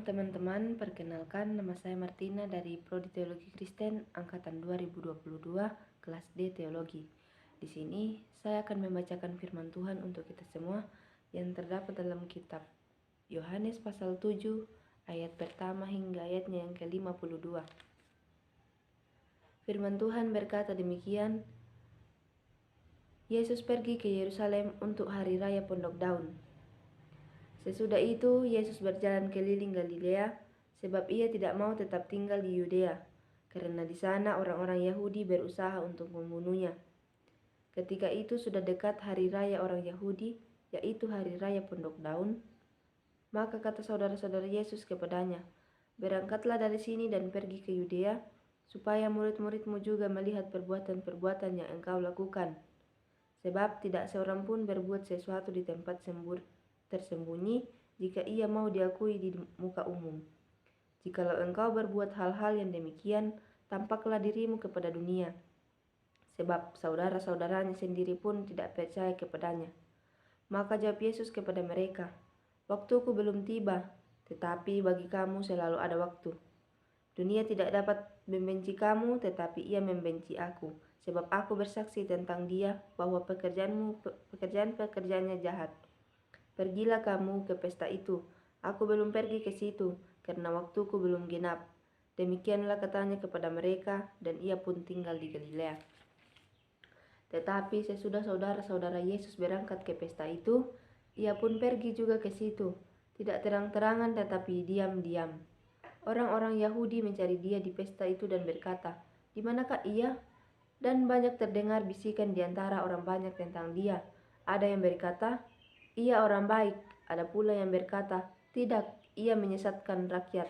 Shalom teman-teman, perkenalkan nama saya Martina dari Prodi Teologi Kristen angkatan 2022 kelas D Teologi. Di sini saya akan membacakan firman Tuhan untuk kita semua yang terdapat dalam kitab Yohanes pasal 7 ayat pertama hingga ayatnya yang ke-52. Firman Tuhan berkata demikian, Yesus pergi ke Yerusalem untuk hari raya Pondok Daun. Sesudah itu, Yesus berjalan keliling Galilea, sebab ia tidak mau tetap tinggal di Yudea, karena di sana orang-orang Yahudi berusaha untuk membunuhnya. Ketika itu sudah dekat hari raya orang Yahudi, yaitu hari raya Pondok Daun, maka kata saudara-saudara Yesus kepadanya, "Berangkatlah dari sini dan pergi ke Yudea, supaya murid-muridmu juga melihat perbuatan-perbuatan yang engkau lakukan. Sebab tidak seorang pun berbuat sesuatu di tempat tersembunyi jika ia mau diakui di muka umum. Jikalau engkau berbuat hal-hal yang demikian, tampaklah dirimu kepada dunia, sebab saudara-saudaranya sendiri pun tidak percaya kepadanya." Maka jawab Yesus kepada mereka, "Waktuku belum tiba, tetapi bagi kamu selalu ada waktu. Dunia tidak dapat membenci kamu, tetapi ia membenci aku, sebab aku bersaksi tentang dia bahwa pekerjaan-pekerjaannya jahat. Pergilah kamu ke pesta itu. Aku belum pergi ke situ, karena waktuku belum genap." Demikianlah katanya kepada mereka, dan ia pun tinggal di Galilea. Tetapi sesudah saudara-saudara Yesus berangkat ke pesta itu, ia pun pergi juga ke situ, tidak terang-terangan tetapi diam-diam. Orang-orang Yahudi mencari dia di pesta itu dan berkata, "Di manakah ia?" Dan banyak terdengar bisikan di antara orang banyak tentang dia. Ada yang berkata, "Ia orang baik." Ada pula yang berkata, "Tidak, ia menyesatkan rakyat."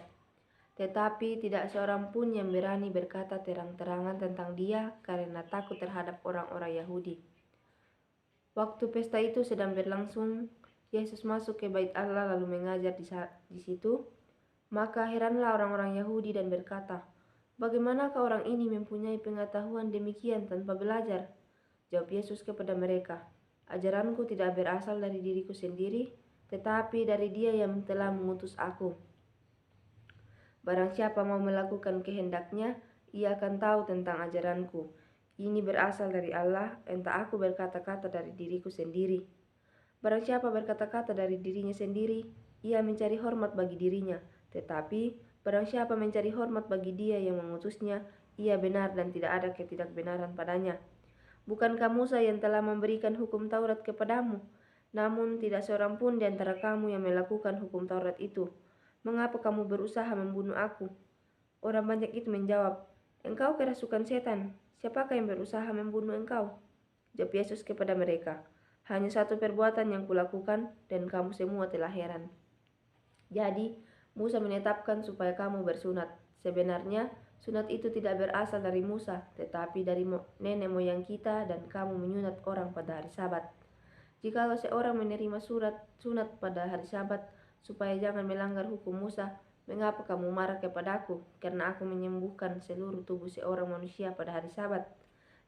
Tetapi tidak seorang pun yang berani berkata terang-terangan tentang dia karena takut terhadap orang-orang Yahudi. Waktu pesta itu sedang berlangsung, Yesus masuk ke bait Allah lalu mengajar di situ. Maka heranlah orang-orang Yahudi dan berkata, "Bagaimanakah orang ini mempunyai pengetahuan demikian tanpa belajar?" Jawab Yesus kepada mereka, "Ajaranku tidak berasal dari diriku sendiri, tetapi dari Dia yang telah mengutus aku. Barang siapa mau melakukan kehendaknya, ia akan tahu tentang ajaranku. Ini berasal dari Allah, entah aku berkata-kata dari diriku sendiri. Barang siapa berkata-kata dari dirinya sendiri, ia mencari hormat bagi dirinya. Tetapi barang siapa mencari hormat bagi Dia yang mengutusnya, ia benar dan tidak ada ketidakbenaran padanya. Bukankah Musa yang telah memberikan hukum Taurat kepadamu? Namun tidak seorang pun di antara kamu yang melakukan hukum Taurat itu. Mengapa kamu berusaha membunuh aku?" Orang banyak itu menjawab, "Engkau kerasukan setan. Siapakah yang berusaha membunuh engkau?" Jawab Yesus kepada mereka, "Hanya satu perbuatan yang kulakukan, dan kamu semua telah heran. Jadi Musa menetapkan supaya kamu bersunat. Sebenarnya sunat itu tidak berasal dari Musa, tetapi dari nenek moyang kita, dan kamu menyunat orang pada hari Sabat. Jikalau seorang menerima sunat pada hari Sabat, supaya jangan melanggar hukum Musa, mengapa kamu marah kepadaku, karena aku menyembuhkan seluruh tubuh seorang manusia pada hari Sabat?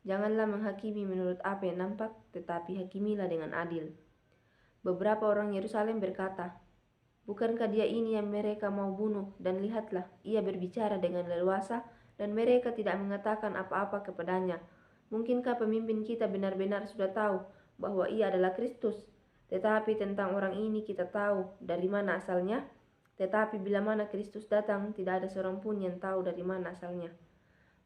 Janganlah menghakimi menurut apa yang nampak, tetapi hakimilah dengan adil." Beberapa orang Yerusalem berkata, "Bukankah dia ini yang mereka mau bunuh? Dan lihatlah, ia berbicara dengan leluasa, dan mereka tidak mengatakan apa-apa kepadanya. Mungkinkah pemimpin kita benar-benar sudah tahu bahwa ia adalah Kristus? Tetapi tentang orang ini kita tahu dari mana asalnya. Tetapi bila mana Kristus datang, tidak ada seorang pun yang tahu dari mana asalnya."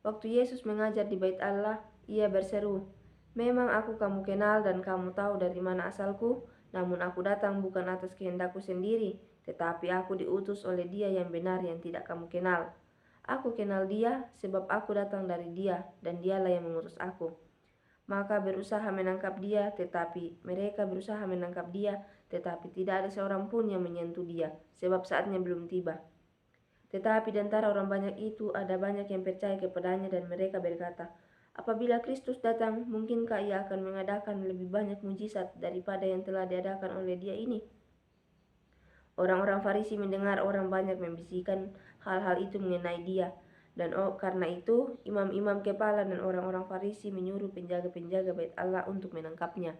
Waktu Yesus mengajar di bait Allah, ia berseru, "Memang aku kamu kenal dan kamu tahu dari mana asalku, namun aku datang bukan atas kehendakku sendiri, tetapi aku diutus oleh Dia yang benar yang tidak kamu kenal. Aku kenal Dia sebab aku datang dari Dia, dan Dialah yang mengutus aku." Mereka berusaha menangkap Dia, tetapi tidak ada seorang pun yang menyentuh Dia, sebab saatnya belum tiba. Tetapi di antara orang banyak itu ada banyak yang percaya kepadanya, dan mereka berkata, "Apabila Kristus datang, mungkinkah ia akan mengadakan lebih banyak mujizat daripada yang telah diadakan oleh Dia ini?" Orang-orang Farisi mendengar orang banyak membisikkan hal-hal itu mengenai Dia, dan karena itu imam-imam kepala dan orang-orang Farisi menyuruh penjaga-penjaga bait Allah untuk menangkapnya.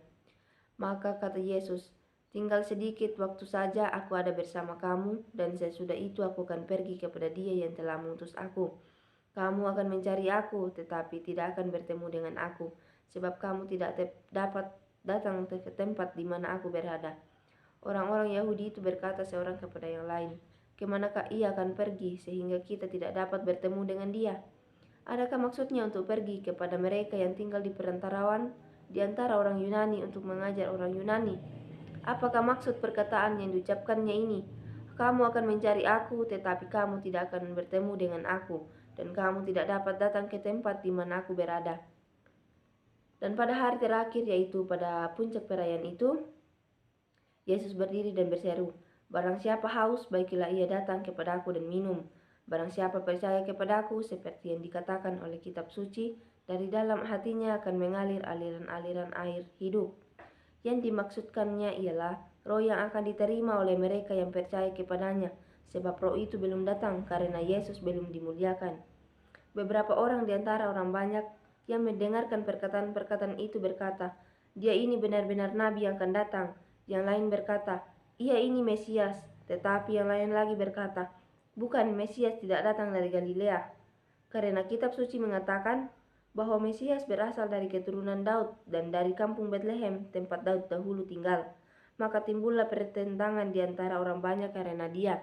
Maka kata Yesus, Tinggal sedikit waktu saja aku ada bersama kamu, dan sesudah itu aku akan pergi kepada Dia yang telah mengutus aku. Kamu akan mencari aku, tetapi tidak akan bertemu dengan aku, sebab kamu tidak dapat datang ke tempat di mana aku berada." Orang-orang Yahudi itu berkata seorang kepada yang lain, "Kemanakah ia akan pergi sehingga kita tidak dapat bertemu dengan dia? Adakah maksudnya untuk pergi kepada mereka yang tinggal di perantauan di antara orang Yunani untuk mengajar orang Yunani? Apakah maksud perkataan yang diucapkannya ini? Kamu akan mencari aku, tetapi kamu tidak akan bertemu dengan aku, dan kamu tidak dapat datang ke tempat di mana aku berada." Dan pada hari terakhir, yaitu pada puncak perayaan itu, Yesus berdiri dan berseru, "Barang siapa haus, baiklah ia datang kepadaku dan minum. Barang siapa percaya kepadaku, seperti yang dikatakan oleh kitab suci, dari dalam hatinya akan mengalir aliran-aliran air hidup." Yang dimaksudkannya ialah roh yang akan diterima oleh mereka yang percaya kepadanya, sebab roh itu belum datang karena Yesus belum dimuliakan. Beberapa orang di antara orang banyak yang mendengarkan perkataan-perkataan itu berkata, "Dia ini benar-benar nabi yang akan datang." Yang lain berkata, "Ia ini Mesias." Tetapi yang lain lagi berkata, "Bukan, Mesias tidak datang dari Galilea. Karena kitab suci mengatakan bahwa Mesias berasal dari keturunan Daud dan dari kampung Betlehem, tempat Daud dahulu tinggal." Maka timbullah pertentangan di antara orang banyak karena dia.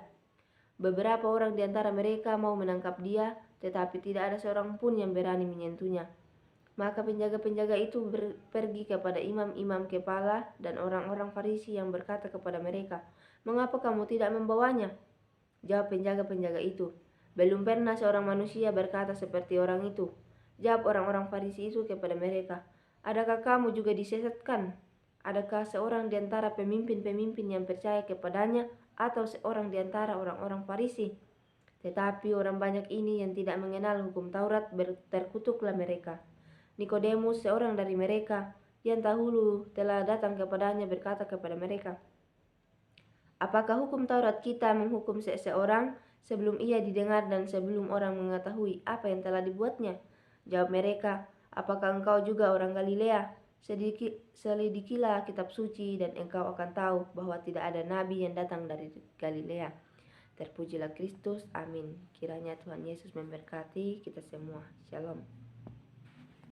Beberapa orang di antara mereka mau menangkap dia, tetapi tidak ada seorang pun yang berani menyentuhnya. Maka penjaga-penjaga itu pergi kepada imam-imam kepala dan orang-orang Farisi yang berkata kepada mereka, "Mengapa kamu tidak membawanya?" Jawab penjaga-penjaga itu, "Belum pernah seorang manusia berkata seperti orang itu." Jawab orang-orang Farisi itu kepada mereka, "Adakah kamu juga disesatkan? Adakah seorang di antara pemimpin-pemimpin yang percaya kepadanya atau seorang di antara orang-orang Farisi?" Tetapi orang banyak ini yang tidak mengenal hukum Taurat terkutuklah mereka. Nikodemus, seorang dari mereka yang dahulu telah datang kepadanya, berkata kepada mereka, "Apakah hukum Taurat kita menghukum seseorang sebelum ia didengar dan sebelum orang mengetahui apa yang telah dibuatnya?" Jawab mereka, "Apakah engkau juga orang Galilea? Selidikilah kitab suci dan engkau akan tahu bahwa tidak ada nabi yang datang dari Galilea." Terpujilah Kristus, amin. Kiranya Tuhan Yesus memberkati kita semua. Shalom.